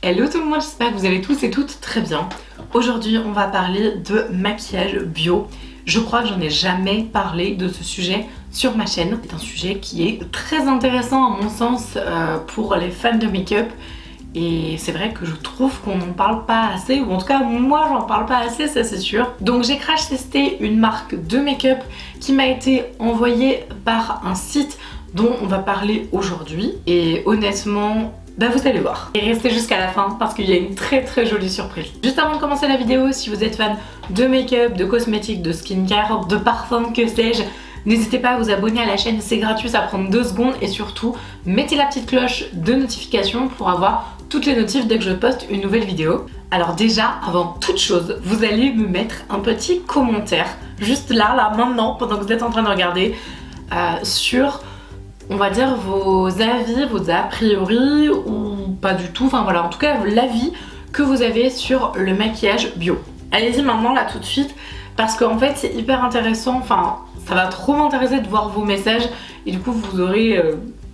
Hello tout le monde, j'espère que vous allez tous et toutes très bien. Aujourd'hui on va parler de maquillage bio. Je crois que j'en ai jamais parlé de ce sujet sur ma chaîne. C'est un sujet qui est très intéressant à mon sens pour les fans de make-up. Et c'est vrai que je trouve qu'on n'en parle pas assez, ou en tout cas moi j'en parle pas assez, ça c'est sûr. Donc j'ai crash testé une marque de make-up qui m'a été envoyée par un site dont on va parler aujourd'hui. Et honnêtement, vous allez voir. Et restez jusqu'à la fin parce qu'il y a une très jolie surprise. Juste avant de commencer la vidéo, si vous êtes fan de make-up, de cosmétiques, de skincare, de parfums, que sais-je, n'hésitez pas à vous abonner à la chaîne, c'est gratuit, ça prend 2 secondes. Et surtout, mettez la petite cloche de notification pour avoir toutes les notifs dès que je poste une nouvelle vidéo. Alors déjà, avant toute chose, vous allez me mettre un petit commentaire, juste là, maintenant, pendant que vous êtes en train de regarder, sur, on va dire, vos avis, vos a priori, ou pas du tout, enfin voilà, en tout cas l'avis que vous avez sur le maquillage bio. Allez-y maintenant, là, tout de suite, parce qu'en fait, c'est hyper intéressant, enfin, ça va trop m'intéresser de voir vos messages, et du coup, vous aurez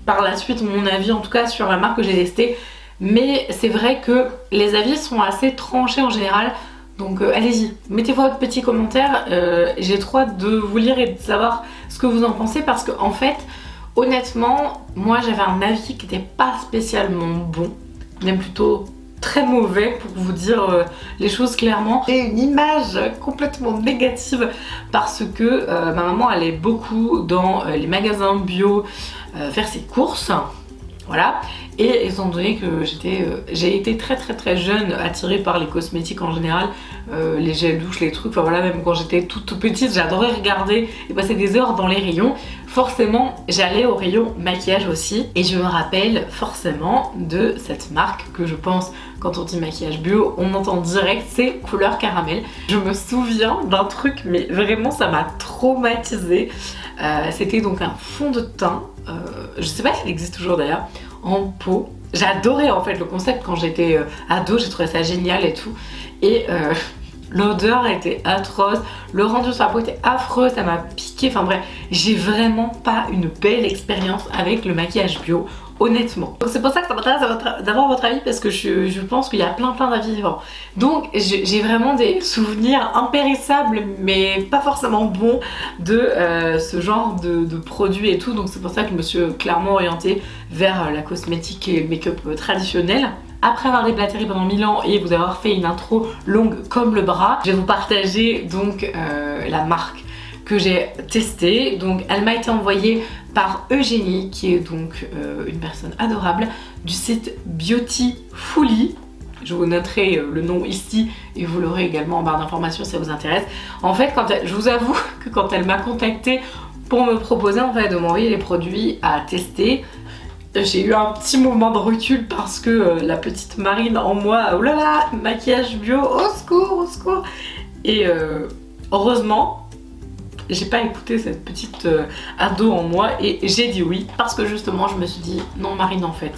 par la suite mon avis, en tout cas, sur la marque que j'ai testée. Mais c'est vrai que les avis sont assez tranchés en général. Donc allez-y, mettez votre petit commentaire. J'ai trop hâte de vous lire et de savoir ce que vous en pensez. Parce que en fait, honnêtement, moi j'avais un avis qui n'était pas spécialement bon. Même plutôt très mauvais pour vous dire les choses clairement. J'ai une image complètement négative parce que ma maman allait beaucoup dans les magasins bio faire ses courses. Voilà, et étant donné que j'ai été très jeune attirée par les cosmétiques en général, les gels douches, les trucs, enfin voilà, même quand j'étais toute petite, j'adorais regarder et passer des heures dans les rayons. Forcément, j'allais au rayon maquillage aussi, et je me rappelle forcément de cette marque que je pense, quand on dit maquillage bio, on entend direct, c'est couleur caramel. Je me souviens d'un truc, mais vraiment ça m'a traumatisée. C'était donc un fond de teint, je sais pas s'il existe toujours d'ailleurs, en peau. J'adorais en fait le concept quand j'étais ado, j'ai trouvé ça génial et tout. Et l'odeur était atroce, le rendu sur la peau était affreux, ça m'a piqué, enfin bref, j'ai vraiment pas une belle expérience avec le maquillage bio, honnêtement. Donc c'est pour ça que ça m'intéresse d'avoir votre avis, parce que je pense qu'il y a plein d'avis différents. Donc j'ai vraiment des souvenirs impérissables, mais pas forcément bons, de ce genre de produits et tout. Donc c'est pour ça que je me suis clairement orientée vers la cosmétique et le make-up traditionnel. Après avoir déblatéré pendant 1000 ans et vous avoir fait une intro longue comme le bras, je vais vous partager donc la marque que j'ai testée. Donc elle m'a été envoyée par Eugénie, qui est donc une personne adorable, du site Beautifully. Je vous noterai le nom ici et vous l'aurez également en barre d'informations si ça vous intéresse. En fait, je vous avoue que quand elle m'a contactée pour me proposer en fait de m'envoyer les produits à tester, j'ai eu un petit moment de recul parce que la petite Marine en moi, oh là là, maquillage bio, au secours. Et heureusement, j'ai pas écouté cette petite ado en moi et j'ai dit oui, parce que justement je me suis dit non Marine, en fait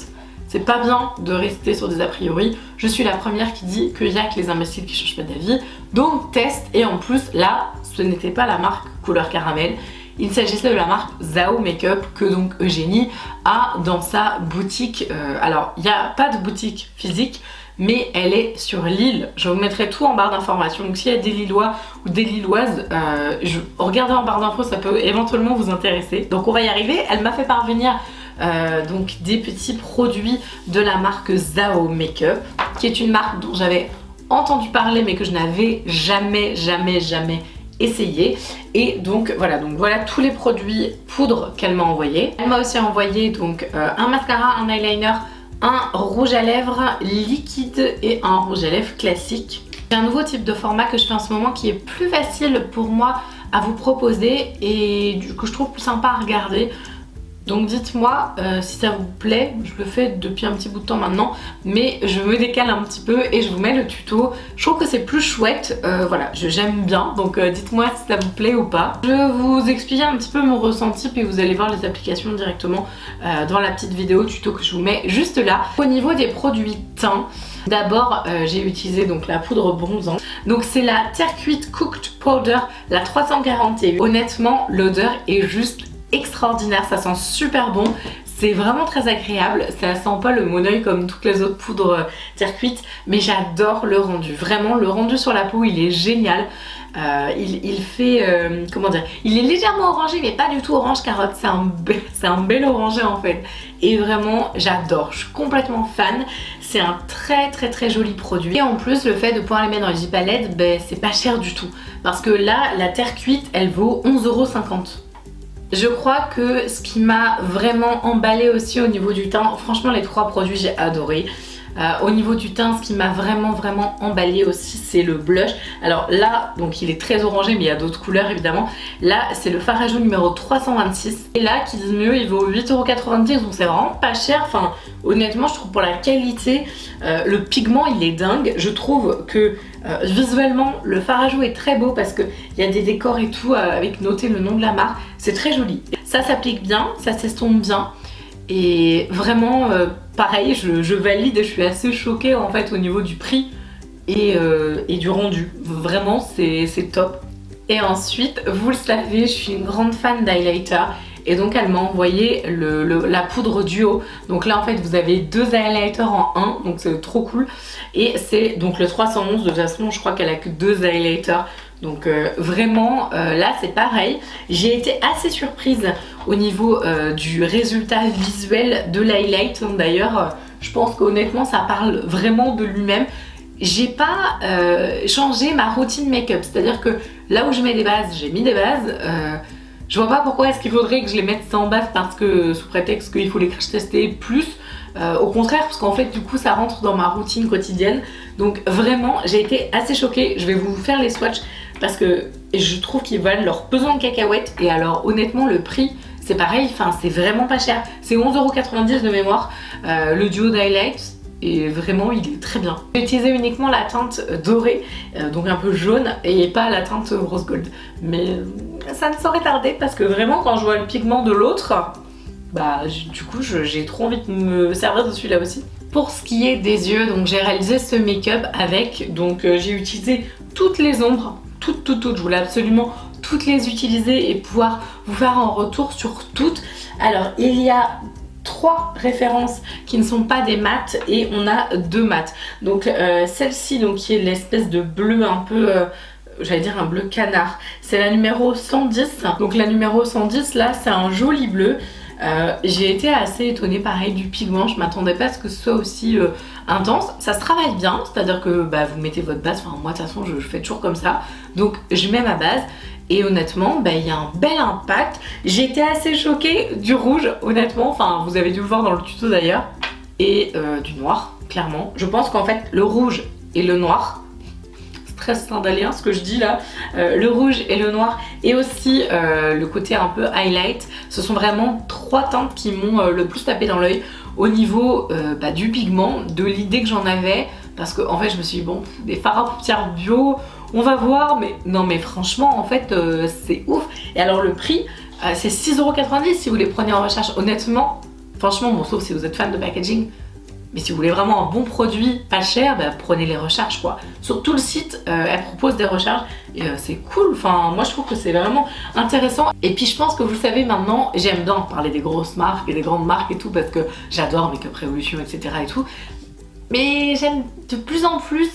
c'est pas bien de rester sur des a priori. Je suis la première qui dit qu'il y a que les imbéciles qui changent pas d'avis, donc teste. Et en plus là, ce n'était pas la marque couleur caramel, il s'agissait de la marque Zao Makeup que donc Eugénie a dans sa boutique. Alors il n'y a pas de boutique physique, mais elle est sur Lille. Je vous mettrai tout en barre d'informations. Donc s'il y a des Lillois ou des Lilloises, regardez en barre d'infos, ça peut éventuellement vous intéresser. Donc on va y arriver. Elle m'a fait parvenir donc des petits produits de la marque Zao Makeup, qui est une marque dont j'avais entendu parler mais que je n'avais jamais essayé. Et donc voilà tous les produits poudre qu'elle m'a envoyé. Elle m'a aussi envoyé donc un mascara, un eyeliner, un rouge à lèvres liquide et un rouge à lèvres classique. J'ai un nouveau type de format que je fais en ce moment qui est plus facile pour moi à vous proposer et du coup je trouve plus sympa à regarder. Donc dites-moi si ça vous plaît. Je le fais depuis un petit bout de temps maintenant, mais je me décale un petit peu et je vous mets le tuto. Je trouve que c'est plus chouette, voilà, j'aime bien, donc dites-moi si ça vous plaît ou pas. Je vais vous expliquer un petit peu mon ressenti, puis vous allez voir les applications directement dans la petite vidéo tuto que je vous mets juste là. Au niveau des produits teint, d'abord j'ai utilisé donc la poudre bronzante. Donc c'est la Terre Cuite Cooked Powder, la 341. Honnêtement, l'odeur est juste extraordinaire, ça sent super bon. C'est vraiment très agréable, ça sent pas le monoeil comme toutes les autres poudres terre cuite, mais j'adore le rendu. Vraiment, le rendu sur la peau, il est génial. Il fait, comment dire, il est légèrement orangé, mais pas du tout orange carotte, c'est un bel orangé en fait. Et vraiment, j'adore, je suis complètement fan. C'est un très joli produit. Et en plus, le fait de pouvoir les mettre dans les palettes, ben, c'est pas cher du tout. Parce que là, la terre cuite, elle vaut 11,50 €. Je crois que ce qui m'a vraiment emballé aussi au niveau du teint, franchement les 3 produits j'ai adoré. Au niveau du teint, ce qui m'a vraiment emballé aussi, c'est le blush. Alors là, donc il est très orangé, mais il y a d'autres couleurs évidemment. Là, c'est le fard à joues numéro 326. Et là, qui dit mieux, il vaut 8,90 €, donc c'est vraiment pas cher. Enfin, honnêtement, je trouve pour la qualité, le pigment, il est dingue. Je trouve que visuellement, le fard à joues est très beau parce qu'il y a des décors et tout avec noté le nom de la marque. C'est très joli. Ça s'applique bien, ça s'estompe bien. Et vraiment, pareil, je valide et je suis assez choquée en fait au niveau du prix et du rendu. Vraiment, c'est top. Et ensuite, vous le savez, je suis une grande fan d'highlighter. Et donc elle m'a envoyé la poudre duo. Donc là en fait vous avez 2 highlighters en un, donc c'est trop cool. Et c'est donc le 311, de toute façon je crois qu'elle a que 2 highlighters. Donc vraiment là c'est pareil. J'ai été assez surprise au niveau du résultat visuel de l'highlight. D'ailleurs je pense qu'honnêtement ça parle vraiment de lui-même. J'ai pas changé ma routine make-up, c'est-à-dire que là où je mets des bases, j'ai mis des bases. Je vois pas pourquoi est-ce qu'il faudrait que je les mette sans base parce que sous prétexte qu'il faut les crash tester plus. Au contraire, parce qu'en fait du coup ça rentre dans ma routine quotidienne. Donc vraiment j'ai été assez choquée. Je vais vous faire les swatchs parce que je trouve qu'ils valent leur pesant de cacahuètes. Et alors honnêtement le prix c'est pareil, enfin c'est vraiment pas cher. C'est 11,90 € de mémoire, le duo d'highlights. Et vraiment il est très bien. J'ai utilisé uniquement la teinte dorée, donc un peu jaune, et pas la teinte rose gold. Mais ça ne saurait tarder parce que vraiment quand je vois le pigment de l'autre, bah du coup j'ai trop envie de me servir de celui-là aussi. Pour ce qui est des yeux, donc j'ai réalisé ce make-up avec, donc j'ai utilisé toutes les ombres, toutes, je voulais absolument toutes les utiliser et pouvoir vous faire un retour sur toutes. Alors il y a 3 références qui ne sont pas des mates et on a 2 mates. Donc celle-ci donc qui est l'espèce de bleu un peu j'allais dire un bleu canard, c'est la numéro 110. Donc la numéro 110 là c'est un joli bleu. J'ai été assez étonnée pareil du pigment, je m'attendais pas à ce que ce soit aussi intense. Ça se travaille bien, c'est à dire que bah, vous mettez votre base, enfin moi de toute façon je fais toujours comme ça. Donc je mets ma base. Et honnêtement, bah, y a un bel impact. J'ai été assez choquée du rouge, honnêtement. Enfin, vous avez dû le voir dans le tuto d'ailleurs. Et du noir, clairement. Je pense qu'en fait, le rouge et le noir, c'est très stendhalien ce que je dis là. Le rouge et le noir et aussi le côté un peu highlight. Ce sont vraiment 3 teintes qui m'ont le plus tapé dans l'œil au niveau bah, du pigment, de l'idée que j'en avais. Parce qu'en fait, je me suis dit, bon, des fards à paupières bio... On va voir, mais non mais franchement en fait c'est ouf. Et alors le prix c'est 6,90 € si vous les prenez en recherche. Honnêtement, franchement bon sauf si vous êtes fan de packaging. Mais si vous voulez vraiment un bon produit pas cher, bah, prenez les recharges quoi. Sur tout le site, elle propose des recharges et c'est cool. Enfin moi je trouve que c'est vraiment intéressant. Et puis je pense que vous le savez maintenant, j'aime bien parler des grosses marques et des grandes marques et tout parce que j'adore Makeup Revolution etc. et tout. Mais j'aime de plus en plus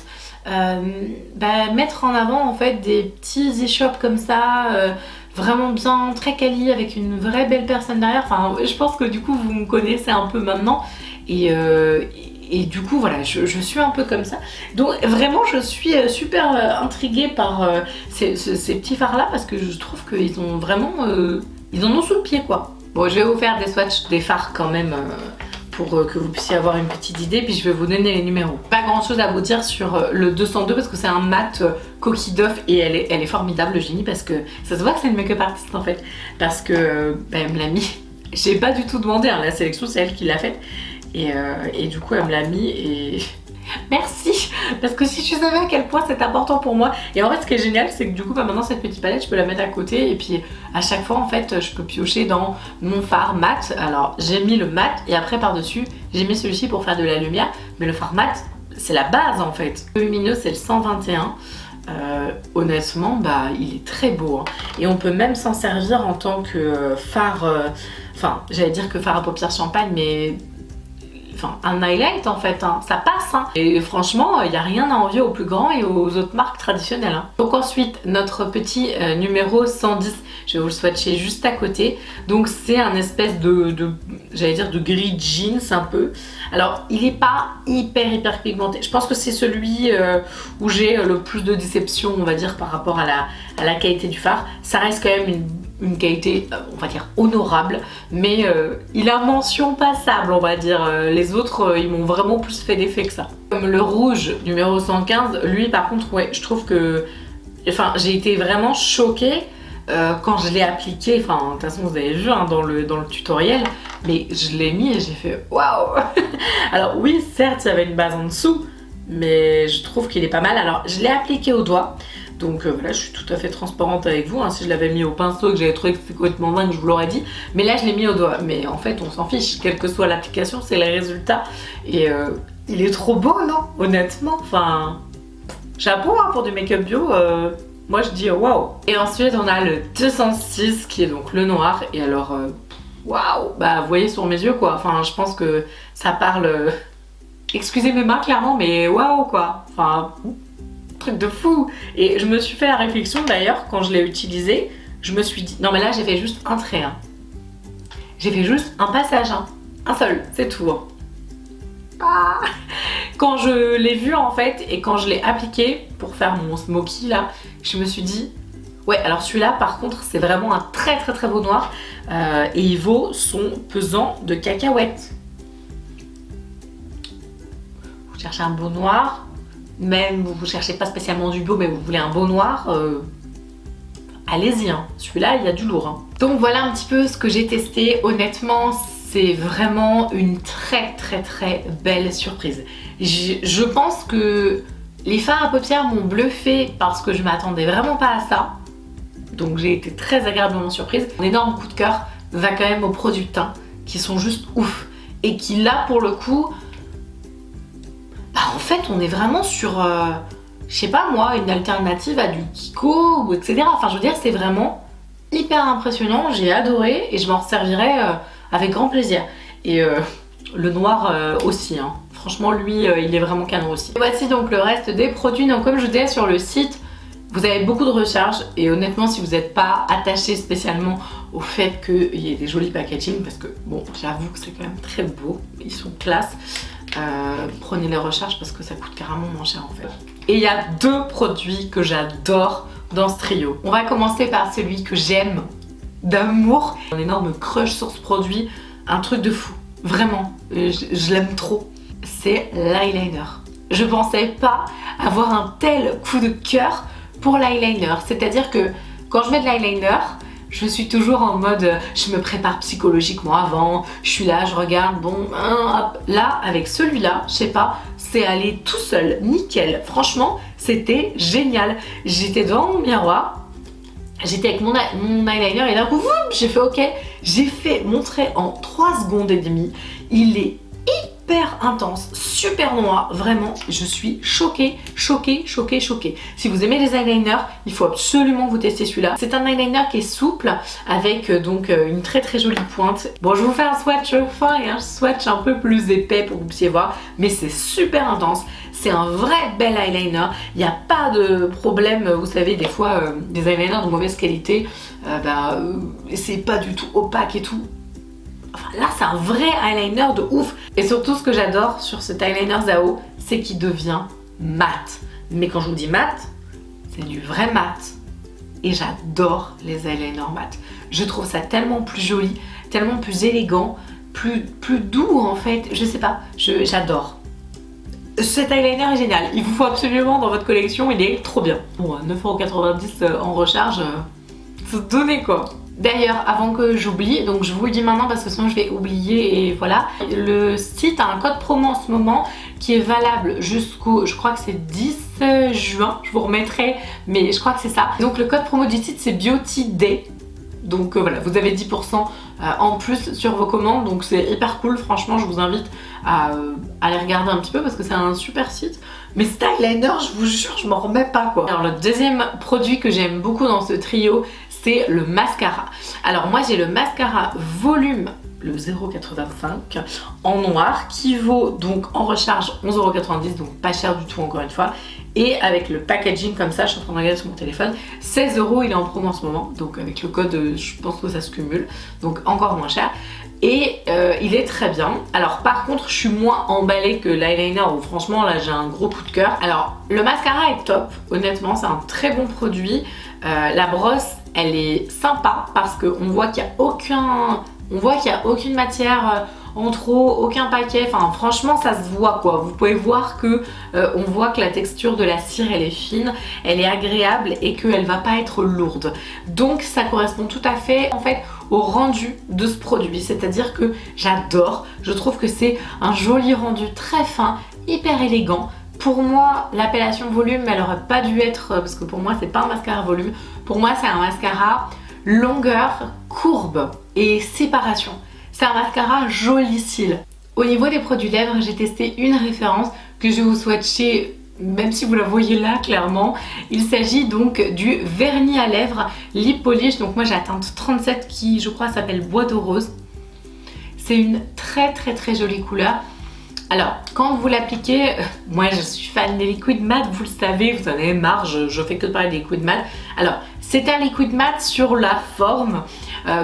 bah, mettre en avant en fait des petits e-shops comme ça, vraiment bien, très quali, avec une vraie belle personne derrière. Enfin, je pense que du coup vous me connaissez un peu maintenant et du coup voilà, je suis un peu comme ça. Donc vraiment je suis super intriguée par ces petits fards là parce que je trouve qu'ils ont vraiment, ils en ont sous le pied quoi. Bon, je vais vous faire des swatchs des fards quand même. Pour que vous puissiez avoir une petite idée, puis je vais vous donner les numéros. Pas grand chose à vous dire sur le 202 parce que c'est un mat coquille d'œuf et elle est formidable Jenny parce que ça se voit que c'est une make-up artiste en fait parce que bah, elle me l'a mis. J'ai pas du tout demandé, hein, la sélection c'est elle qui l'a faite et du coup elle me l'a mis et merci parce que si tu savais à quel point c'est important pour moi. Et en fait ce qui est génial c'est que du coup bah, maintenant cette petite palette je peux la mettre à côté et puis à chaque fois en fait je peux piocher dans mon fard mat. Alors j'ai mis le mat et après par dessus j'ai mis celui-ci pour faire de la lumière, mais le fard mat c'est la base en fait. Le lumineux c'est le 121. Honnêtement bah il est très beau hein. Et on peut même s'en servir en tant que fard Enfin, j'allais dire que fard à paupières champagne, mais... Enfin, un highlight en fait, hein. Ça passe. Hein. Et franchement, il n'y a rien à envier aux plus grands et aux autres marques traditionnelles. Hein. Donc ensuite, notre petit numéro 110, je vais vous le swatcher juste à côté. Donc c'est un espèce j'allais dire de gris jeans un peu. Alors, il n'est pas hyper pigmenté. Je pense que c'est celui où j'ai le plus de déception, on va dire, par rapport à la qualité du fard. Ça reste quand même une qualité, on va dire, honorable, mais il a mention passable, on va dire. Les autres, ils m'ont vraiment plus fait d'effet que ça. Comme le rouge numéro 115, lui par contre, ouais, je trouve que... Enfin, j'ai été vraiment choquée quand je l'ai appliqué. Enfin, de toute façon, vous avez vu hein, dans le tutoriel, mais je l'ai mis et j'ai fait waouh. Alors oui, certes, il y avait une base en dessous, mais je trouve qu'il est pas mal. Alors, je l'ai appliqué au doigt. Donc voilà, je suis tout à fait transparente avec vous. Hein. Si je l'avais mis au pinceau et que j'avais trouvé que c'était complètement dingue, je vous l'aurais dit. Mais là, je l'ai mis au doigt. Mais en fait, on s'en fiche. Quelle que soit l'application, c'est le résultat. Et il est trop beau, non? Honnêtement. Enfin, chapeau hein, pour du make-up bio. Moi, je dis waouh. Et ensuite, on a le 206 qui est donc le noir. Et alors, waouh. Bah, vous voyez sur mes yeux, quoi. Enfin, je pense que ça parle... Excusez mes mains, clairement, mais waouh, quoi. Enfin... truc de fou. Et je me suis fait la réflexion d'ailleurs quand je l'ai utilisé, je me suis dit non mais là j'ai fait juste un trait hein. J'ai fait juste un passage hein. Un seul, c'est tout hein. Ah. Quand je l'ai vu en fait et quand je l'ai appliqué pour faire mon smoky là, je me suis dit ouais alors celui-là par contre c'est vraiment un très beau noir et il vaut son pesant de cacahuètes. Vous cherchez un beau noir, même vous cherchez pas spécialement du beau mais vous voulez un beau noir, allez-y, hein. Celui-là il y a du lourd. Hein. Donc voilà un petit peu ce que j'ai testé. Honnêtement c'est vraiment une très belle surprise. Je pense que les fards à paupières m'ont bluffé parce que je m'attendais vraiment pas à ça. Donc j'ai été très agréablement surprise. Mon énorme coup de cœur va quand même aux produits de teint qui sont juste ouf et qui là pour le coup... en fait, on est vraiment sur, je sais pas moi, une alternative à du Kiko ou etc. Enfin, je veux dire, c'est vraiment hyper impressionnant. J'ai adoré et je m'en resservirai avec grand plaisir. Et le noir aussi, hein. Franchement, lui, il est vraiment canon aussi. Et voici donc le reste des produits. Donc, comme je vous disais sur le site, vous avez beaucoup de recharge et honnêtement, si vous n'êtes pas attaché spécialement au fait qu'il y ait des jolis packaging, parce que bon, j'avoue que c'est quand même très beau, ils sont classe. Prenez les recharges parce que ça coûte carrément moins cher en fait. Et il y a deux produits que j'adore dans ce trio. On va commencer par celui que j'aime d'amour. Un énorme crush sur ce produit, un truc de fou, vraiment, je l'aime trop. C'est l'eyeliner. Je pensais pas avoir un tel coup de cœur pour l'eyeliner, c'est-à-dire que quand je mets de l'eyeliner, je suis toujours en mode, je me prépare psychologiquement avant, je suis là, je regarde, bon, hop. Là, avec celui-là, je sais pas, c'est allé tout seul, nickel. Franchement, c'était génial. J'étais devant mon miroir, j'étais avec mon eyeliner et d'un coup, j'ai fait ok. J'ai fait mon trait en 3 secondes et demie. Il est hyper intense, super noir, vraiment, je suis choquée. Si vous aimez les eyeliners, il faut absolument vous tester celui-là. C'est un eyeliner qui est souple, avec donc une très jolie pointe. Bon, je vais vous faire un swatch fin et un swatch un peu plus épais pour que vous puissiez voir, mais c'est super intense. C'est un vrai bel eyeliner, il n'y a pas de problème, vous savez, des fois, des eyeliners de mauvaise qualité, c'est pas du tout opaque et tout. Enfin, là, c'est un vrai eyeliner de ouf. Et surtout, ce que j'adore sur cet eyeliner Zao, c'est qu'il devient mat. Mais quand je vous dis mat, c'est du vrai mat. Et j'adore les eyeliners mat. Je trouve ça tellement plus joli, tellement plus élégant, plus doux en fait. Je sais pas, j'adore. Cet eyeliner est génial. Il vous faut absolument dans votre collection, il est trop bien. Bon, 9,90€ en recharge, c'est donné quoi. D'ailleurs, avant que j'oublie, donc je vous le dis maintenant parce que sinon je vais oublier et voilà. Le site a un code promo en ce moment qui est valable jusqu'au, je crois que c'est 10 juin, je vous remettrai, mais je crois que c'est ça. Donc le code promo du site c'est Beauty Day. Donc voilà, vous avez 10% en plus sur vos commandes, donc c'est hyper cool. Franchement, je vous invite à aller regarder un petit peu parce que c'est un super site. Mais cet eyeliner, je vous jure, je m'en remets pas quoi. Alors le deuxième produit que j'aime beaucoup dans ce trio, c'est le mascara. Alors moi j'ai le mascara volume, le 0,85 en noir, qui vaut donc en recharge 11,90 €, donc pas cher du tout encore une fois. Et avec le packaging comme ça, je suis en train de regarder sur mon téléphone, 16 €, il est en promo en ce moment. Donc avec le code, je pense que ça se cumule, donc encore moins cher. Et il est très bien. Alors par contre, je suis moins emballée que l'eyeliner où franchement là j'ai un gros coup de cœur. Alors le mascara est top, honnêtement c'est un très bon produit. La brosse elle est sympa parce qu'on voit qu'il n'y a aucune matière en trop, aucun paquet, enfin franchement ça se voit quoi. Vous pouvez voir que on voit que la texture de la cire elle est fine, elle est agréable et qu'elle va pas être lourde. Donc ça correspond tout à fait en fait au rendu de ce produit, c'est-à-dire que j'adore, je trouve que c'est un joli rendu très fin, hyper élégant. Pour moi, l'appellation volume, elle aurait pas dû être, parce que pour moi c'est pas un mascara volume, pour moi c'est un mascara longueur, courbe et séparation. C'est un mascara joli cils. Au niveau des produits lèvres, j'ai testé une référence que je vais vous swatcher, même si vous la voyez là clairement. Il s'agit donc du vernis à lèvres Lip Polish. Donc moi j'ai la teinte 37 qui je crois s'appelle Bois de Rose. C'est une très jolie couleur. Alors quand vous l'appliquez, moi je suis fan des liquides mat, vous le savez, vous en avez marre, je fais que de parler des liquides mat. Alors c'est un liquide mat sur la forme.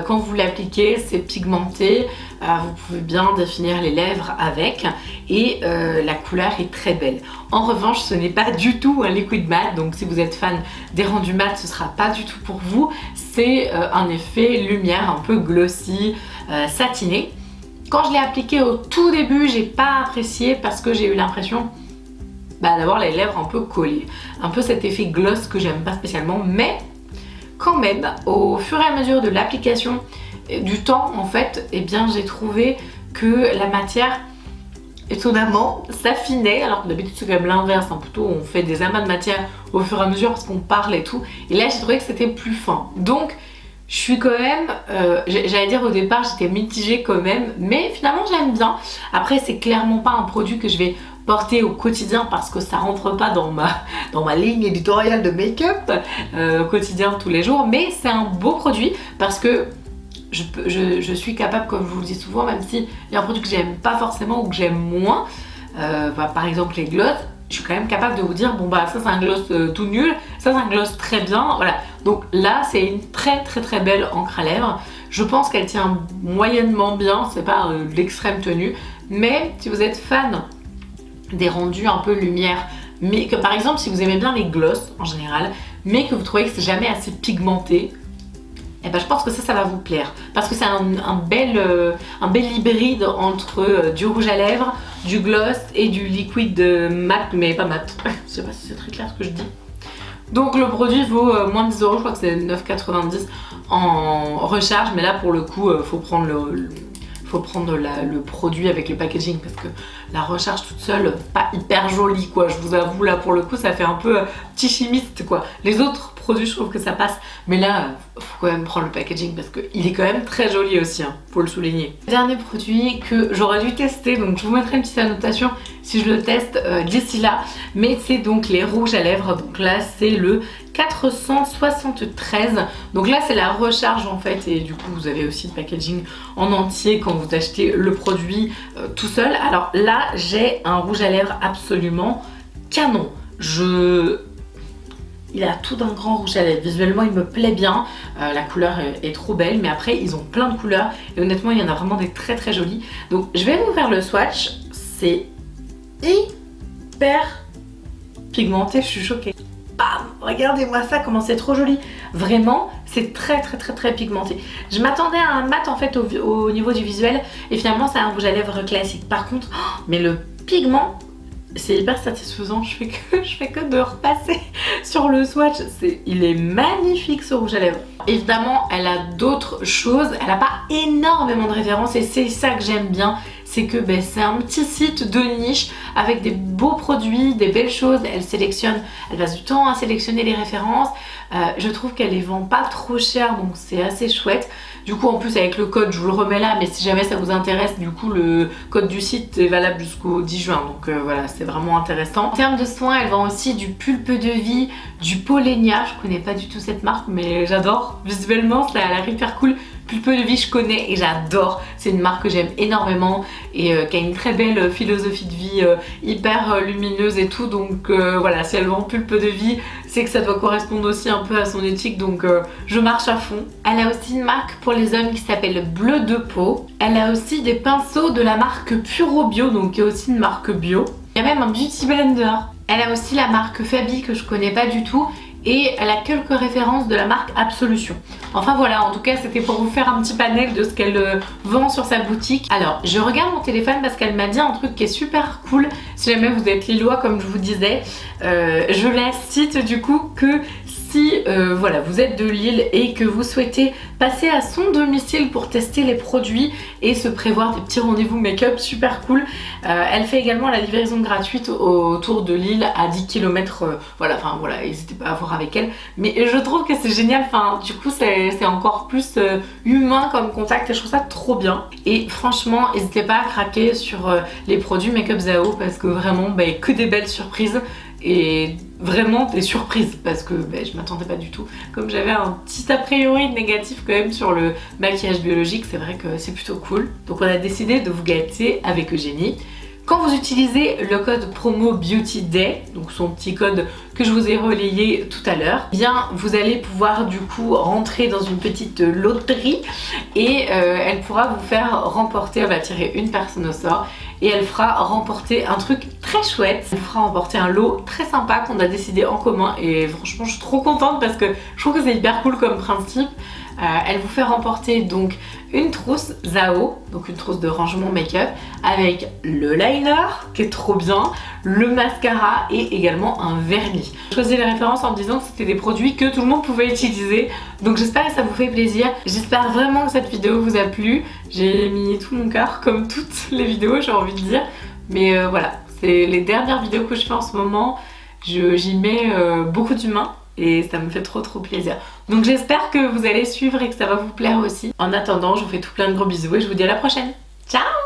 Quand vous l'appliquez, c'est pigmenté, vous pouvez bien définir les lèvres avec et la couleur est très belle. En revanche, ce n'est pas du tout un liquid mat, donc si vous êtes fan des rendus mat, ce sera pas du tout pour vous. C'est un effet lumière un peu glossy, satiné. Quand je l'ai appliqué au tout début, j'ai pas apprécié parce que j'ai eu l'impression d'avoir les lèvres un peu collées. Un peu cet effet gloss que j'aime pas spécialement, mais quand même, au fur et à mesure de l'application du temps, en fait, eh bien j'ai trouvé que la matière, étonnamment, s'affinait, alors que d'habitude c'est quand même l'inverse, hein, plutôt on fait des amas de matière au fur et à mesure parce qu'on parle et tout, et là j'ai trouvé que c'était plus fin. Donc je suis quand même, j'allais dire au départ j'étais mitigée quand même, mais finalement j'aime bien. Après c'est clairement pas un produit que je vais porter au quotidien parce que ça rentre pas dans ma ligne éditoriale de make-up au quotidien tous les jours, mais c'est un beau produit parce que je suis capable, comme je vous le dis souvent, même s'il y a un produit que j'aime pas forcément ou que j'aime moins, par exemple les gloss, je suis quand même capable de vous dire bon ça c'est un gloss tout nul, ça c'est un gloss très bien, voilà. Donc là c'est une très belle encre à lèvres. Je pense qu'elle tient moyennement bien, c'est pas l'extrême tenue, mais si vous êtes fan des rendus un peu lumière, mais que par exemple si vous aimez bien les gloss en général, mais que vous trouvez que c'est jamais assez pigmenté, et je pense que ça va vous plaire parce que c'est un bel hybride entre du rouge à lèvres, du gloss et du liquide mat, mais pas mat. Je sais pas si c'est très clair ce que je dis. Donc le produit vaut moins de 10 €, je crois que c'est 9,90 € en recharge, mais là pour le coup faut prendre le produit avec le packaging parce que la recharge toute seule, pas hyper jolie quoi, je vous avoue, là pour le coup ça fait un peu petit chimiste quoi. Les autres produits je trouve que ça passe, mais là faut quand même prendre le packaging parce qu'il est quand même très joli aussi, hein, faut le souligner. Dernier produit que j'aurais dû tester, donc je vous mettrai une petite annotation si je le teste d'ici là, mais c'est donc les rouges à lèvres. Donc là c'est le 473, donc là c'est la recharge en fait, et du coup vous avez aussi le packaging en entier quand vous achetez le produit tout seul. Alors là j'ai un rouge à lèvres absolument canon, il a tout d'un grand rouge à lèvres, visuellement il me plaît bien, la couleur est trop belle, mais après ils ont plein de couleurs et honnêtement il y en a vraiment des très jolies. Donc je vais vous faire le swatch, c'est hyper pigmenté, je suis choquée. Bam, regardez-moi ça, comment c'est trop joli. Vraiment, c'est très pigmenté. Je m'attendais à un mat en fait au niveau du visuel et finalement c'est un rouge à lèvres classique. Par contre, mais le pigment, c'est hyper satisfaisant. Je fais que de repasser sur le swatch. Il est magnifique ce rouge à lèvres. Évidemment, elle a d'autres choses. Elle n'a pas énormément de références et c'est ça que j'aime bien. c'est que c'est un petit site de niche avec des beaux produits, des belles choses. Elle passe du temps à sélectionner les références. Je trouve qu'elle les vend pas trop cher, donc c'est assez chouette. Du coup, en plus avec le code, je vous le remets là, mais si jamais ça vous intéresse, du coup le code du site est valable jusqu'au 10 juin, donc voilà, c'est vraiment intéressant. En termes de soins, elle vend aussi du pulpe de vie, du Polenia. Je connais pas du tout cette marque, mais j'adore. Visuellement, ça a l'air hyper cool. Pulpe de vie, je connais et j'adore. C'est une marque que j'aime énormément et qui a une très belle philosophie de vie, hyper lumineuse et tout. Donc voilà, si elle vend pulpe de vie, c'est que ça doit correspondre aussi un peu à son éthique. Donc je marche à fond. Elle a aussi une marque pour les hommes qui s'appelle Bleu de peau. Elle a aussi des pinceaux de la marque Puro Bio, donc qui est aussi une marque bio. Il y a même un beauty blender. Elle a aussi la marque Fabi que je connais pas du tout. Et elle a quelques références de la marque Absolution. Enfin voilà, en tout cas c'était pour vous faire un petit panel de ce qu'elle vend sur sa boutique. Alors je regarde mon téléphone parce qu'elle m'a dit un truc qui est super cool. Si jamais vous êtes lillois comme je vous disais, je la cite du coup que si voilà, vous êtes de Lille et que vous souhaitez passer à son domicile pour tester les produits et se prévoir des petits rendez-vous make-up super cool, elle fait également la livraison gratuite autour de Lille à 10 km. Voilà, enfin voilà, n'hésitez pas à voir avec elle. Mais je trouve que c'est génial, enfin du coup c'est encore plus humain comme contact et je trouve ça trop bien. Et franchement, n'hésitez pas à craquer sur les produits Make-up Zao parce que vraiment, que des belles surprises. Et vraiment des surprises parce que je m'attendais pas du tout. Comme j'avais un petit a priori négatif quand même sur le maquillage biologique, c'est vrai que c'est plutôt cool. Donc on a décidé de vous gâter avec Eugénie. Quand vous utilisez le code promo Beauty Day, donc son petit code que je vous ai relayé tout à l'heure, bien vous allez pouvoir du coup rentrer dans une petite loterie et elle pourra vous faire remporter, elle va tirer une personne au sort et elle fera remporter un truc très chouette. Elle vous fera remporter un lot très sympa qu'on a décidé en commun et franchement je suis trop contente parce que je trouve que c'est hyper cool comme principe. Elle vous fait remporter donc une trousse Zao, donc une trousse de rangement make-up avec le liner qui est trop bien, le mascara et également un vernis. J'ai choisi les références en me disant que c'était des produits que tout le monde pouvait utiliser, donc j'espère que ça vous fait plaisir. J'espère vraiment que cette vidéo vous a plu. J'ai mis tout mon cœur comme toutes les vidéos, j'ai envie de dire, mais voilà, c'est les dernières vidéos que je fais en ce moment. J'y mets beaucoup d'humain et ça me fait trop plaisir. Donc j'espère que vous allez suivre et que ça va vous plaire aussi. En attendant, je vous fais tout plein de gros bisous et je vous dis à la prochaine. Ciao!